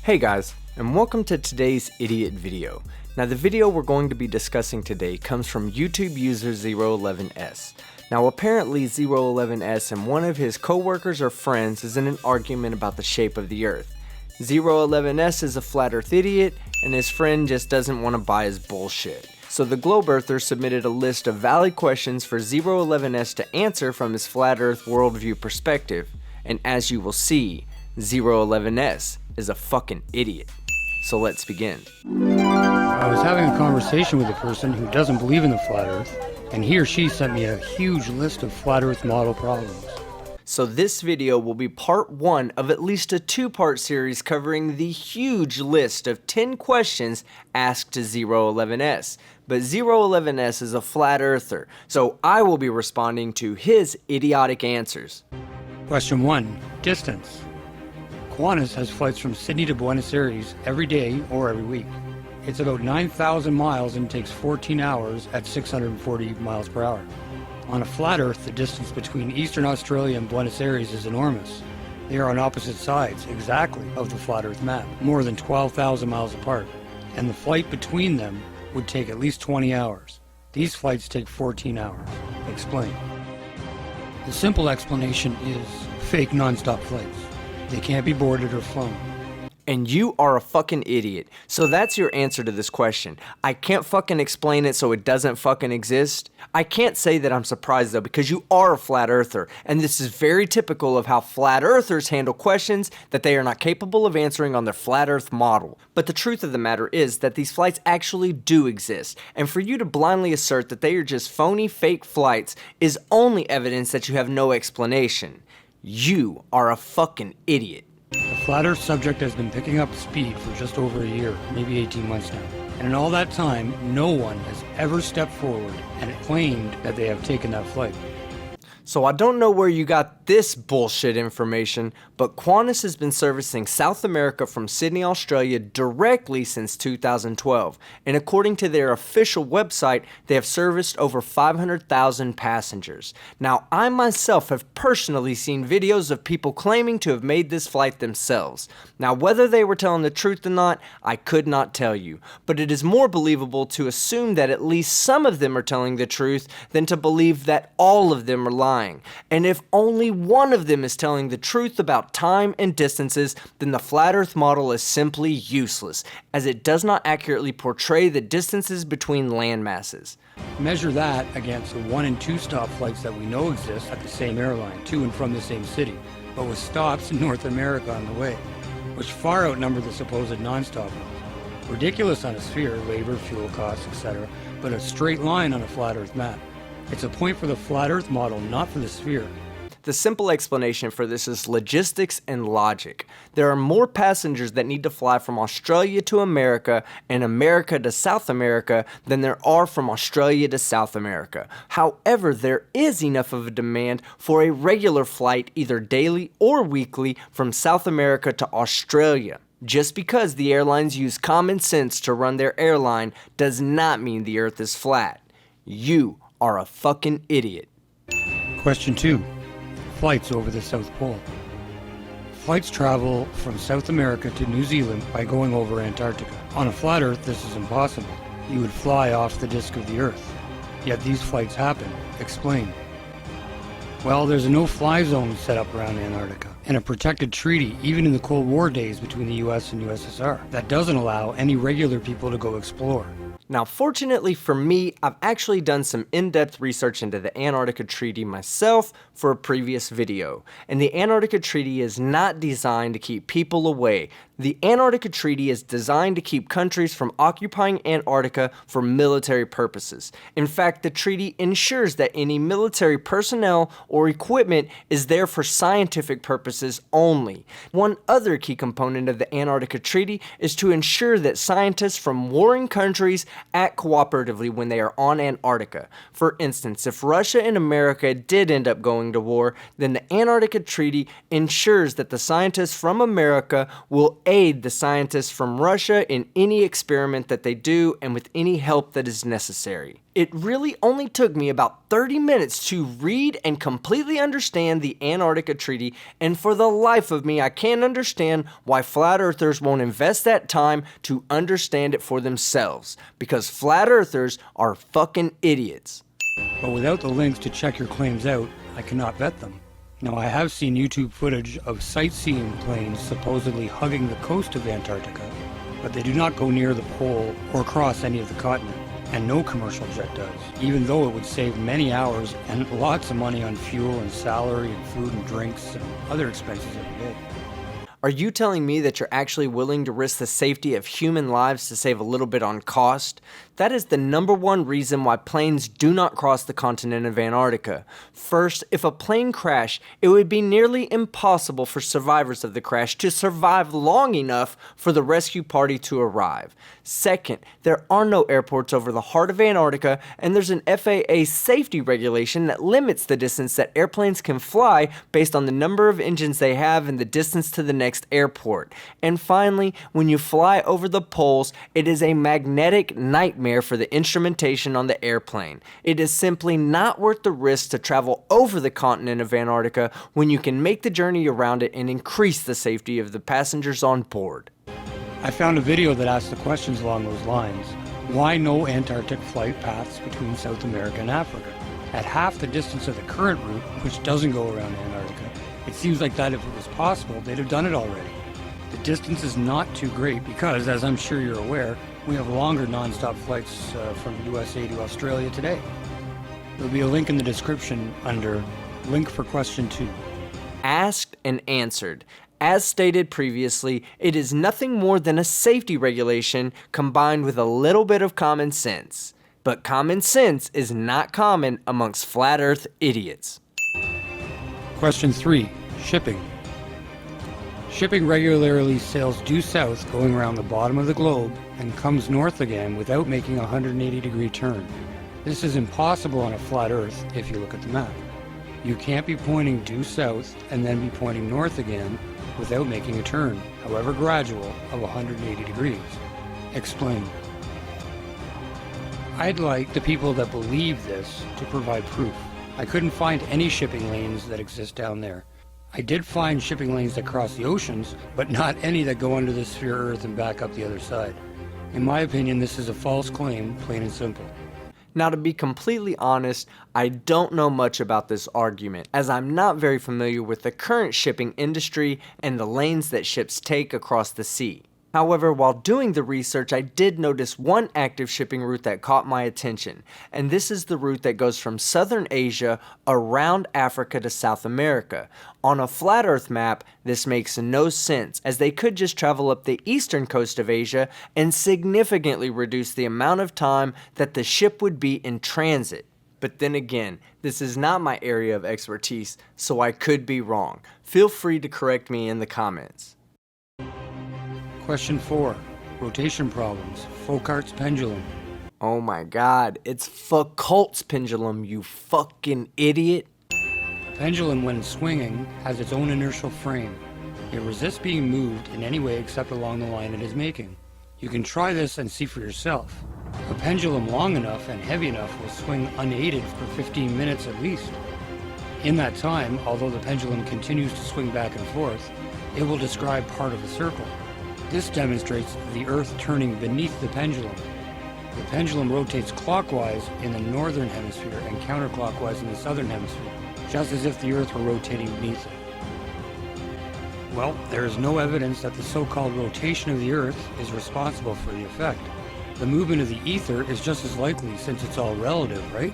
Hey guys, and welcome to today's idiot video. Now the video we're going to be discussing today comes from YouTube user 011s. Now apparently 011s and one of his co-workers or friends is in an argument about the shape of the earth. 011s is a flat earth idiot and his friend just doesn't want to buy his bullshit. So the Globe Earther submitted a list of valid questions for 011s to answer from his flat earth worldview perspective, and as you will see, 011s is a fucking idiot. So let's begin. I was having a conversation with a person who doesn't believe in the flat earth, and he or she sent me a huge list of flat earth model problems. So this video will be part 1 of at least a 2-part series covering the huge list of 10 questions asked to 011s. But 011s is a flat earther, so I will be responding to his idiotic answers. Question 1. Distance. Qantas has flights from Sydney to Buenos Aires every day or every week. It's about 9,000 miles and takes 14 hours at 640 miles per hour. On a flat earth, the distance between Eastern Australia and Buenos Aires is enormous. They are on opposite sides, exactly, of the flat earth map, more than 12,000 miles apart, and the flight between them would take at least 20 hours. These flights take 14 hours. Explain. The simple explanation is fake non-stop flights. They can't be boarded or flown. And you are a fucking idiot. So that's your answer to this question. I can't fucking explain it so it doesn't fucking exist. I can't say that I'm surprised though, because you are a flat earther, and this is very typical of how flat earthers handle questions that they are not capable of answering on their flat earth model. But the truth of the matter is that these flights actually do exist, and for you to blindly assert that they are just phony fake flights is only evidence that you have no explanation. You are a fucking idiot. The flat earth subject has been picking up speed for just over a year, maybe 18 months now. And in all that time, no one has ever stepped forward and claimed that they have taken that flight. So I don't know where you got this bullshit information, but Qantas has been servicing South America from Sydney, Australia directly since 2012. And according to their official website, they have serviced over 500,000 passengers. Now, I myself have personally seen videos of people claiming to have made this flight themselves. Now, whether they were telling the truth or not, I could not tell you. But it is more believable to assume that at least some of them are telling the truth than to believe that all of them are lying. And if only one of them is telling the truth about time and distances, then the flat earth model is simply useless, as it does not accurately portray the distances between land masses. Measure that against the 1- and 2-stop flights that we know exist at the same airline, to and from the same city, but with stops in North America on the way, which far outnumber the supposed non-stop ones. Ridiculous on a sphere, labor, fuel costs, etc., but a straight line on a flat earth map. It's a point for the flat earth model, not for the sphere. The simple explanation for this is logistics and logic. There are more passengers that need to fly from Australia to America and America to South America than there are from Australia to South America. However, there is enough of a demand for a regular flight either daily or weekly from South America to Australia. Just because the airlines use common sense to run their airline does not mean the earth is flat. You are a fucking idiot. Question 2. Flights over the South Pole. Flights travel from South America to New Zealand by going over Antarctica. On a flat earth, this is impossible. You would fly off the disk of the earth. Yet these flights happen. Explain. Well, there's a no-fly zone set up around Antarctica, and a protected treaty even in the Cold War days between the US and USSR that doesn't allow any regular people to go explore. Now, fortunately for me, I've actually done some in-depth research into the Antarctica Treaty myself for a previous video. And the Antarctica Treaty is not designed to keep people away. The Antarctica Treaty is designed to keep countries from occupying Antarctica for military purposes. In fact, the treaty ensures that any military personnel or equipment is there for scientific purposes only. One other key component of the Antarctica Treaty is to ensure that scientists from warring countries act cooperatively when they are on Antarctica. For instance, if Russia and America did end up going to war, then the Antarctica Treaty ensures that the scientists from America will aid the scientists from Russia in any experiment that they do and with any help that is necessary. It really only took me about 30 minutes to read and completely understand the Antarctica Treaty, and for the life of me, I can't understand why flat earthers won't invest that time to understand it for themselves, because flat earthers are fucking idiots. But without the links to check your claims out, I cannot vet them. Now, I have seen YouTube footage of sightseeing planes supposedly hugging the coast of Antarctica, but they do not go near the pole or cross any of the continent, and no commercial jet does, even though it would save many hours and lots of money on fuel and salary and food and drinks and other expenses every day. Are you telling me that you're actually willing to risk the safety of human lives to save a little bit on cost? That is the number one reason why planes do not cross the continent of Antarctica. First, if a plane crashed, it would be nearly impossible for survivors of the crash to survive long enough for the rescue party to arrive. Second, there are no airports over the heart of Antarctica, and there's an FAA safety regulation that limits the distance that airplanes can fly based on the number of engines they have and the distance to the next airport. And finally, when you fly over the poles, it is a magnetic nightmare for the instrumentation on the airplane. It is simply not worth the risk to travel over the continent of Antarctica when you can make the journey around it and increase the safety of the passengers on board. I found a video that asked the questions along those lines. Why no Antarctic flight paths between South America and Africa? At half the distance of the current route, which doesn't go around Antarctica, it seems like that if it was possible, they'd have done it already. The distance is not too great because, as I'm sure you're aware, we have longer non-stop flights from USA to Australia today. There'll be a link in the description under link for question 2. Asked and answered. As stated previously, it is nothing more than a safety regulation combined with a little bit of common sense. But common sense is not common amongst flat earth idiots. Question 3. Shipping. Shipping regularly sails due south going around the bottom of the globe and comes north again without making a 180-degree turn. This is impossible on a flat earth if you look at the map. You can't be pointing due south and then be pointing north again without making a turn, however gradual, of 180 degrees. Explain. I'd like the people that believe this to provide proof. I couldn't find any shipping lanes that exist down there. I did find shipping lanes that cross the oceans, but not any that go under the sphere Earth and back up the other side. In my opinion, this is a false claim, plain and simple. Now, to be completely honest, I don't know much about this argument, as I'm not very familiar with the current shipping industry and the lanes that ships take across the sea. However, while doing the research, I did notice one active shipping route that caught my attention, and this is the route that goes from Southern Asia around Africa to South America. On a flat Earth map, this makes no sense, as they could just travel up the eastern coast of Asia and significantly reduce the amount of time that the ship would be in transit. But then again, this is not my area of expertise, so I could be wrong. Feel free to correct me in the comments. Question 4. Rotation problems. Foucault's pendulum. Oh my god, it's Foucault's pendulum, you fucking idiot. A pendulum, when swinging, has its own inertial frame. It resists being moved in any way except along the line it is making. You can try this and see for yourself. A pendulum long enough and heavy enough will swing unaided for 15 minutes at least. In that time, although the pendulum continues to swing back and forth, it will describe part of a circle. This demonstrates the Earth turning beneath the pendulum. The pendulum rotates clockwise in the northern hemisphere and counterclockwise in the southern hemisphere, just as if the Earth were rotating beneath it. Well, there is no evidence that the so-called rotation of the Earth is responsible for the effect. The movement of the ether is just as likely since it's all relative, right?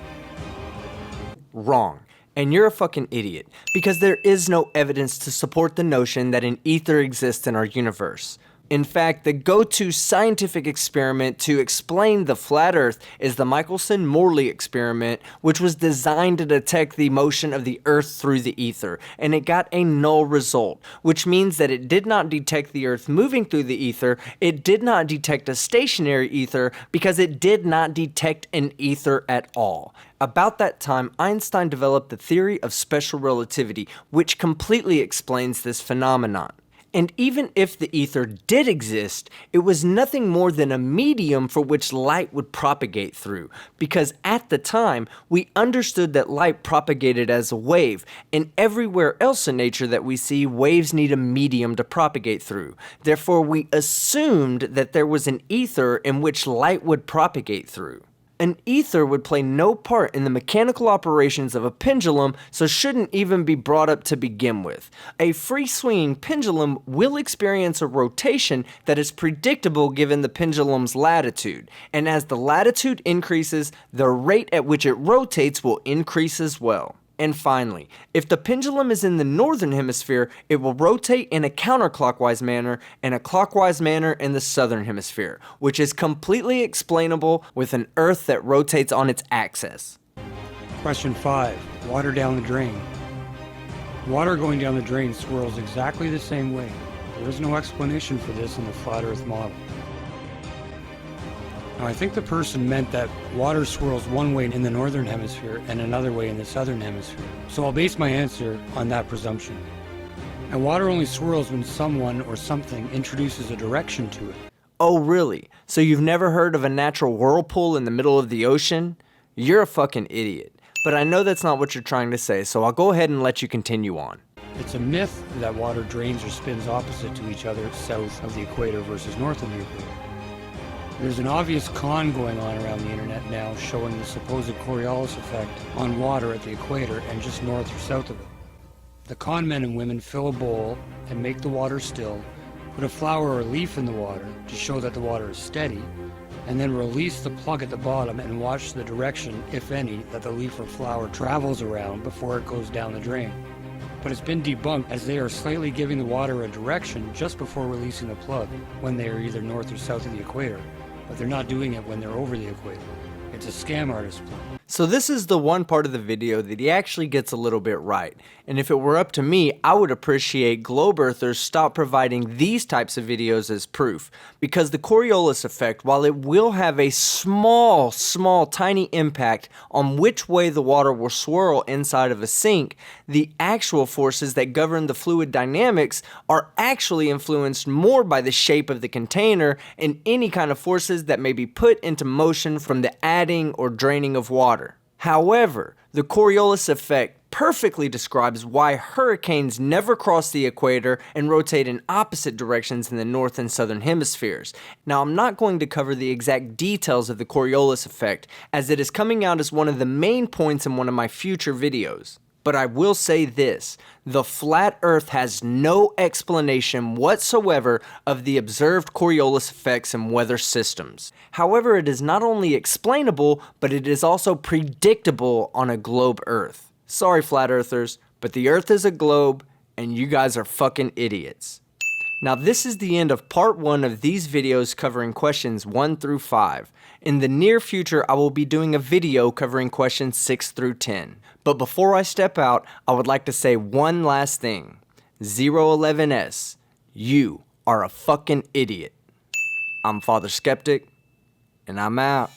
Wrong. And you're a fucking idiot, because there is no evidence to support the notion that an ether exists in our universe. In fact, the go-to scientific experiment to explain the flat Earth is the Michelson-Morley experiment, which was designed to detect the motion of the Earth through the ether, and it got a null result, which means that it did not detect the Earth moving through the ether, it did not detect a stationary ether, because it did not detect an ether at all. About that time, Einstein developed the theory of special relativity, which completely explains this phenomenon. And even if the ether did exist, it was nothing more than a medium for which light would propagate through, because at the time, we understood that light propagated as a wave, and everywhere else in nature that we see, waves need a medium to propagate through. Therefore, we assumed that there was an ether in which light would propagate through. An ether would play no part in the mechanical operations of a pendulum, so shouldn't even be brought up to begin with. A free-swinging pendulum will experience a rotation that is predictable given the pendulum's latitude, and as the latitude increases, the rate at which it rotates will increase as well. And finally, if the pendulum is in the northern hemisphere, it will rotate in a counterclockwise manner and a clockwise manner in the southern hemisphere, which is completely explainable with an Earth that rotates on its axis. Question 5. Water down the drain. Water going down the drain swirls exactly the same way. There is no explanation for this in the flat Earth model. Now, I think the person meant that water swirls one way in the northern hemisphere and another way in the southern hemisphere. So I'll base my answer on that presumption. And water only swirls when someone or something introduces a direction to it. Oh really? So you've never heard of a natural whirlpool in the middle of the ocean? You're a fucking idiot. But I know that's not what you're trying to say, so I'll go ahead and let you continue on. It's a myth that water drains or spins opposite to each other south of the equator versus north of the equator. There's an obvious con going on around the internet now showing the supposed Coriolis effect on water at the equator and just north or south of it. The con men and women fill a bowl and make the water still, put a flower or leaf in the water to show that the water is steady, and then release the plug at the bottom and watch the direction, if any, that the leaf or flower travels around before it goes down the drain. But it's been debunked as they are slightly giving the water a direction just before releasing the plug when they are either north or south of the equator. But they're not doing it when they're over the equator. It's a scam artist plan. So this is the one part of the video that he actually gets a little bit right. And if it were up to me, I would appreciate globe earthers stop providing these types of videos as proof. Because the Coriolis effect, while it will have a small, tiny impact on which way the water will swirl inside of a sink, the actual forces that govern the fluid dynamics are actually influenced more by the shape of the container and any kind of forces that may be put into motion from the adding or draining of water. However, the Coriolis effect perfectly describes why hurricanes never cross the equator and rotate in opposite directions in the north and southern hemispheres. Now, I'm not going to cover the exact details of the Coriolis effect, as it is coming out as one of the main points in one of my future videos. But I will say this, the flat Earth has no explanation whatsoever of the observed Coriolis effects in weather systems. However, it is not only explainable, but it is also predictable on a globe Earth. Sorry, flat earthers, but the Earth is a globe, and you guys are fucking idiots. Now, this is the end of part 1 of these videos covering questions 1 through 5. In the near future, I will be doing a video covering questions 6 through 10. But before I step out, I would like to say one last thing. 011S, you are a fucking idiot. I'm Father Skeptic, and I'm out.